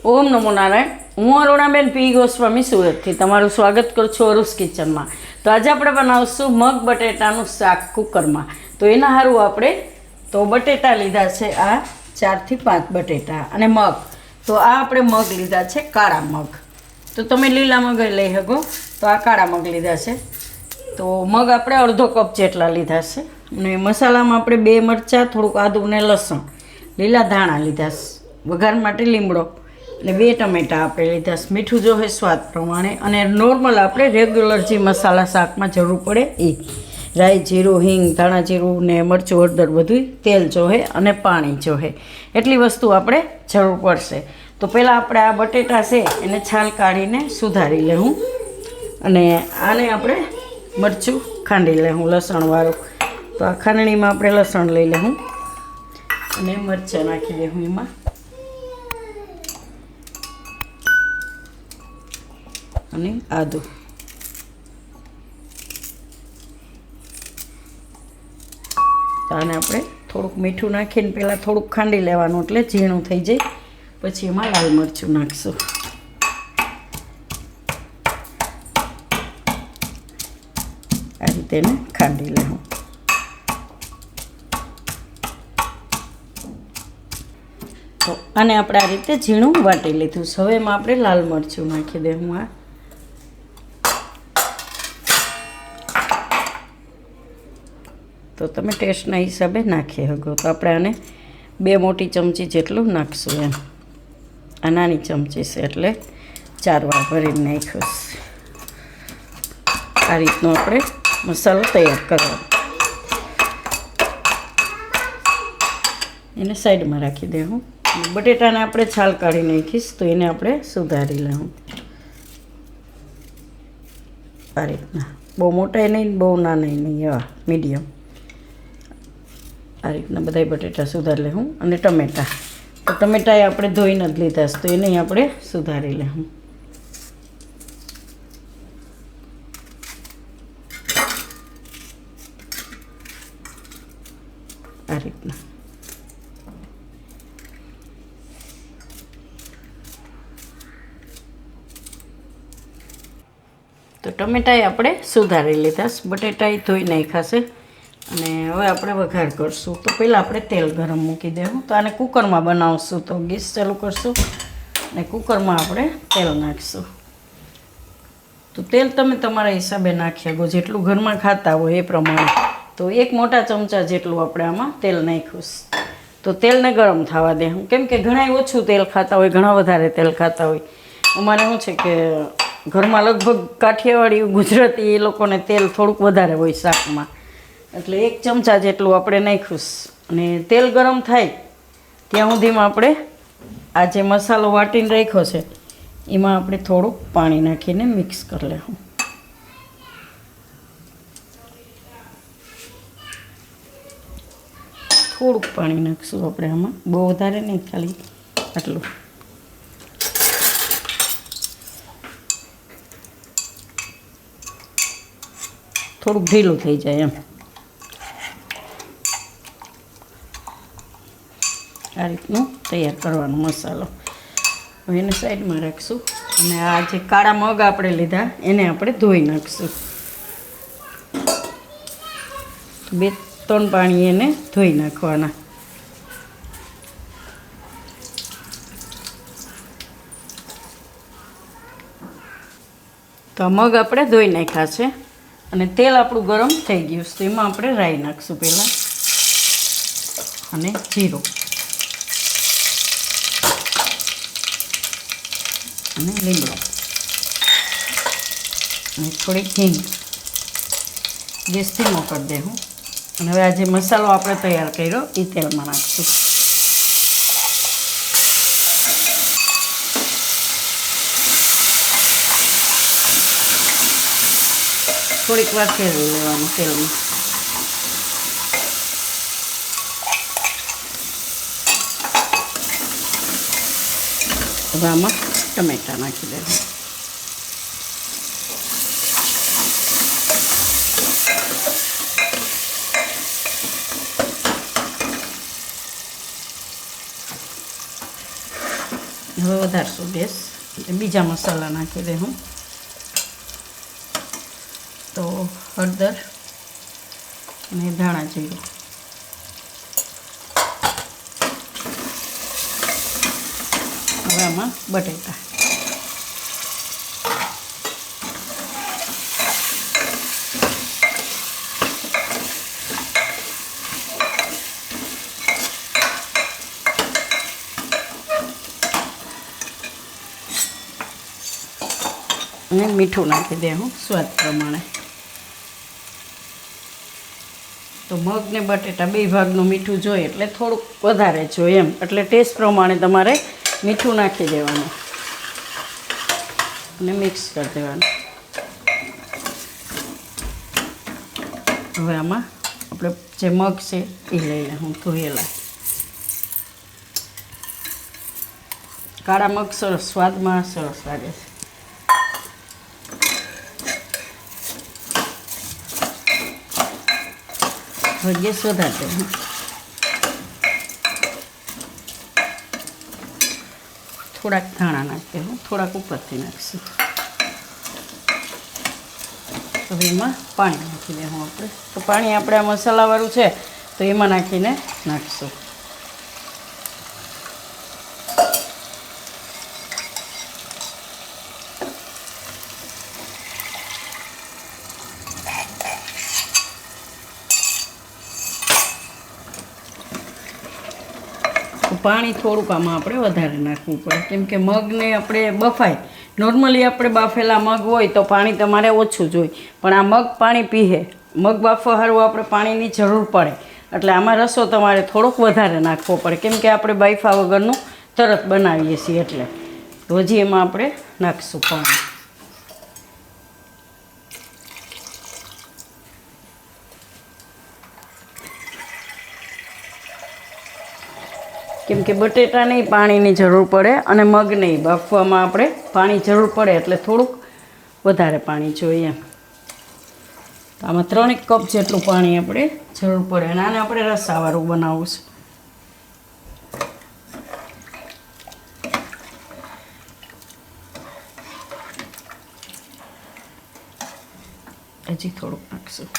ઓમ નમો નારાયણ. હું અરુણાબેન પી ગોસ્વામી સુરતથી તમારું સ્વાગત કરું છું અરુસ કિચનમાં. તો આજે આપણે બનાવશું મગ બટેટાનું શાક કુકરમાં. તો એના સારું આપણે તો બટેટા લીધા છે આ 4 થી 5 બટેટા અને મગ. તો આ આપણે મગ લીધા છે કાળા મગ. તો તમે લીલા મગ લઈ શકો. તો આ કાળા મગ લીધા છે. તો મગ આપણે અડધો કપ જેટલા લીધા છે. અને મસાલામાં આપણે 2 મરચાં, થોડુંક આદું ને લસણ, લીલા ધાણા લીધા છે, વઘાર માટે લીમડો અને 2 ટમેટા આપણે લીધા છે. મીઠું જોવે સ્વાદ પ્રમાણે. અને નોર્મલ આપણે રેગ્યુલર જે મસાલા શાકમાં જરૂર પડે એ રાઈ, જીરું, હિંગ, ધાણા જીરું ને મરચું, હળદર બધું, તેલ જોહે અને પાણી જોહે. એટલી વસ્તુ આપણે જરૂર પડશે. તો પહેલાં આપણે આ બટેટા છે એને છાલ કાઢીને સુધારી લેવું. અને આને આપણે મરચું ખાંડી લેવું લસણવાળું. તો આ ખાંડણીમાં આપણે લસણ લઈ લેવું અને મરચાં નાખી દેવું એમાં. અને આદું. આને આપણે થોડુંક મીઠું નાખીને પહેલાં થોડુંક ખાંડી લેવાનું એટલે ઝીણું થઈ જાય. પછી એમાં લાલ મરચું નાખશું. આ રીતે એને ખાંડી લેવું. તો આને આપણે આ રીતે ઝીણું વાટી લીધું. હવે એમાં આપણે લાલ મરચું નાખી દેવું. આ તો તમે ટેસ્ટના હિસાબે નાખી શકો. તો આપણે આને 2 મોટી ચમચી જેટલું નાખશું એમ. આ નાની ચમચી છે એટલે 4 વાર ભરીને નાખ્યું. આ રીતનો આપણે મસાલો તૈયાર કરવાનો. એને સાઈડમાં રાખી દેવું. બટેટાને આપણે છાલ કાઢી નાખીશ તો એને આપણે સુધારી લેવું. આ રીતના બહુ મોટા નહીં, બહુ નાના નહીં, એવા મીડિયમ. આ રીતના બધા બટેટા સુધારી લેવું. અને ટમેટાં, તો ટમેટાએ આપણે ધોઈને જ લીધા છે તો એને આપણે સુધારી લેવું. આ રીતના. તો ટમેટાએ આપણે સુધારી લીધા છે, બટેટાએ ધોઈ નાખ્યા છે. અને હવે આપણે વઘાર કરશું. તો પહેલાં આપણે તેલ ગરમ મૂકી દેવું. તો આને કુકરમાં બનાવશું. તો ગેસ ચાલુ કરશું અને કુકરમાં આપણે તેલ નાખીશું. તો તેલ તમે તમારા હિસાબે નાખી શકો, જેટલું ઘરમાં ખાતા હોય એ પ્રમાણે. તો 1 મોટા ચમચા જેટલું આપણે આમાં તેલ નાખ્યું. તો તેલને ગરમ થવા દે. કેમ કે ઘણા ઓછું તેલ ખાતા હોય, ઘણા વધારે તેલ ખાતા હોય. અમારે શું છે કે ઘરમાં લગભગ કાઠિયાવાડી ગુજરાતી એ લોકોને તેલ થોડુંક વધારે હોય શાકમાં. એટલે 1 ચમચા જેટલું આપણે નાખ્યું. અને તેલ ગરમ થાય ત્યાં સુધીમાં આપણે આ જે મસાલો વાટીને રાખ્યો છે એમાં આપણે થોડુંક પાણી નાખીને મિક્સ કરી લેવું. થોડુંક પાણી નાખીશું આપણે આમાં, બહુ વધારે નહીં, ખાલી આટલું. થોડુંક ઢીલું થઈ જાય એમ. આ રીતનું તૈયાર કરવાનો મસાલો. હવે એને સાઈડમાં રાખીશું. અને આ જે કાળા મગ આપણે લીધા એને આપણે ધોઈ નાખીશું. 2-3 પાણી એને ધોઈ નાખવાના. તો મગ આપણે ધોઈ નાખ્યા છે. અને તેલ આપણું ગરમ થઈ ગયું છે. તો એમાં આપણે રાઈ નાખીશું પહેલાં. અને જીરું અને લીમડો અને થોડીક હિંગ. ગેસ ધીમો કરી દેવું. અને હવે આ જે મસાલો આપણે તૈયાર કર્યો એ તેલમાં નાખીશું. થોડીક વાર ફેરવી લેવાનું તેલમાં. હવે આમાં ટમેટાં નાખી દેવું. હવે વધારશું ગેસ, બીજા મસાલા નાખી દે હું. તો હળદર અને ધાણા જીરું. હવે આમાં બટેટા. અને મીઠું નાખી દે હું સ્વાદ પ્રમાણે. તો મગ ને બટેટા બે ભાગનું મીઠું જોઈએ એટલે થોડુંક વધારે જોઈએ એમ, એટલે ટેસ્ટ પ્રમાણે તમારે મીઠું નાખી દેવાનું અને મિક્સ કરી દેવાનું. હવે આમાં આપણે જે મગ છે એ લઈ લે હું ધોયેલા. કાળા મગ સરસ સ્વાદમાં સરસ લાગે છે. હવે ગેસ વધારી દઉં. થોડાક ધાણા નાખી દઉં, થોડાક ઉપરથી નાખીશું. હવે એમાં પાણી નાખી દઉં આપણે. તો પાણી આપણે આ મસાલાવાળું છે તો એમાં નાખીને નાખીશું. પાણી થોડુંક આમાં આપણે વધારે નાખવું પડે, કેમ કે મગને આપણે બફાય. નોર્મલી આપણે બાફેલા મગ હોય તો પાણી તમારે ઓછું જોઈએ, પણ આ મગ પાણી પીએ. મગ બાફવા સારું આપણે પાણીની જરૂર પડે, એટલે આમાં રસો તમારે થોડોક વધારે નાખવો પડે, કેમ કે આપણે બાફા વગરનું તરત બનાવીએ છીએ. એટલે હજી એમાં આપણે નાખીશું પાણી. કેમ કે બટેટાને પાણીની જરૂર પડે અને મગને બાફવામાં આપણે પાણી જરૂર પડે, એટલે થોડુંક વધારે પાણી જોઈએ એમ. તો આમાં 3 કપ જેટલું પાણી આપણે જરૂર પડે, અને આને આપણે રસાવાળું બનાવવું છે. હજી થોડુંક નાખશું.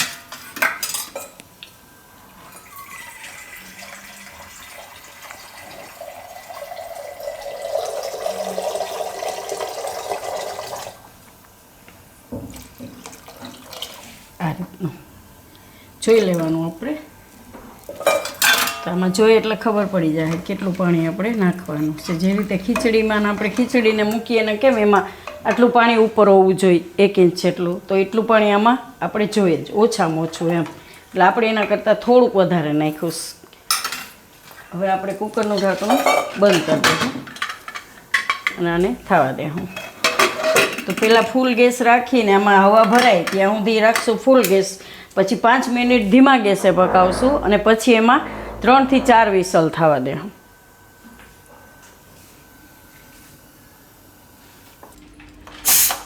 આ રીતનું જોઈ લેવાનું આપણે. તો આમાં જોઈએ એટલે ખબર પડી જાય કેટલું પાણી આપણે નાખવાનું છે. જે રીતે ખીચડીમાં આપણે ખીચડીને મૂકીએ ને કેમ એમાં આટલું પાણી ઉપર હોવું જોઈએ 1 ઇંચ જેટલું, તો એટલું પાણી આમાં આપણે જોઈએ જ, ઓછામાં ઓછું એમ. એટલે આપણે એના કરતાં થોડુંક વધારે નાખ્યું. હવે આપણે કુકરનું ઢાંકણું બંધ કરી દઈશું અને આને થવા દઈશું. તો પહેલાં ફૂલ ગેસ રાખીને આમાં હવા ભરાય ત્યાં સુધી રાખશું ફૂલ ગેસ. પછી 5 મિનિટ ધીમા ગેસે પકાવશું અને પછી એમાં 3 થી 4 વિસલ થવા દે.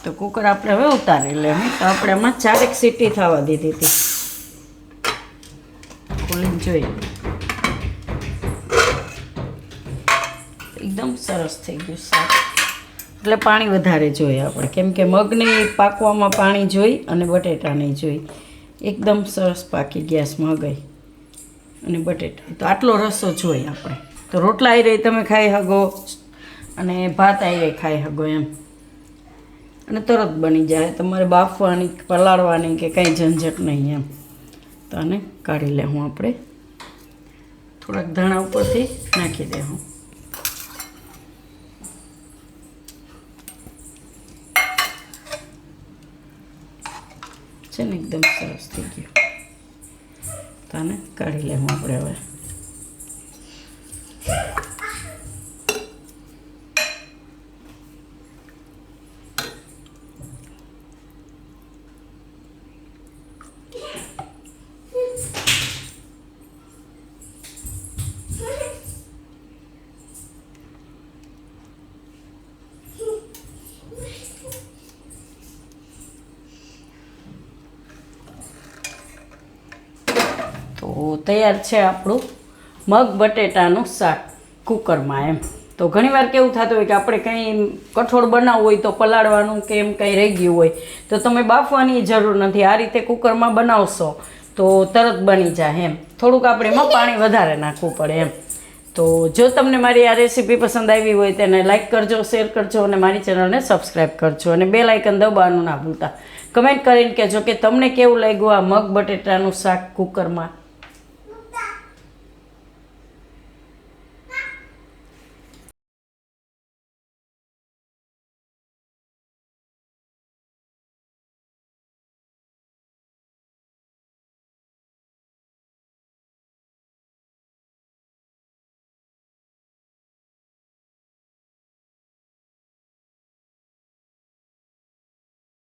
તો કુકર આપણે હવે ઉતારી લે. તો આપણે આમાં 4 સીટી થવા દીધી હતી. ખોલીને જોઈએ એકદમ સરસ થઈ ગયું શાક. એટલે પાણી વધારે જોઈએ આપણે, કેમ કે મગને પાકવામાં પાણી જોઈ અને બટેટાને જોઈ. એકદમ સરસ પાકી ગેસ મગઈ અને બટેટા. તો આટલો રસો જોઈએ આપણે. તો રોટલા આઈ તમે ખાઈ શકો અને ભાત આઈ ખાઈ શકો એમ, અને તરત બની જાય. તમારે બાફવાની પલાળવાની કે કંઈ ઝંઝટ નહીં એમ. તો આને કાઢી લેવું આપણે. થોડાક ધાણા ઉપરથી નાખી દેવું. છે ને એકદમ સરસ થઈ ગયું. તો આને કાઢી લેવું આપણે હવે. તો તૈયાર છે આપણું મગ બટેટાનું શાક કુકરમાં એમ. તો ઘણીવાર કેવું થતું હોય કે આપણે કંઈ કઠોળ બનાવવું હોય તો પલાળવાનું કે એમ કંઈ રહી ગયું હોય તો તમે બાફવાની જરૂર નથી, આ રીતે કુકરમાં બનાવશો તો તરત બની જાય એમ. થોડુંક આપણે એમાં પાણી વધારે નાખવું પડે એમ. તો જો તમને મારી આ રેસીપી પસંદ આવી હોય તેને લાઇક કરજો, શેર કરજો અને મારી ચેનલને સબસ્ક્રાઈબ કરજો અને બેલ આઇકન દબાવવાનું ના ભૂલતા. કમેન્ટ કરીને કહેજો કે તમને કેવું લાગ્યું આ મગ બટેટાનું શાક કુકરમાં.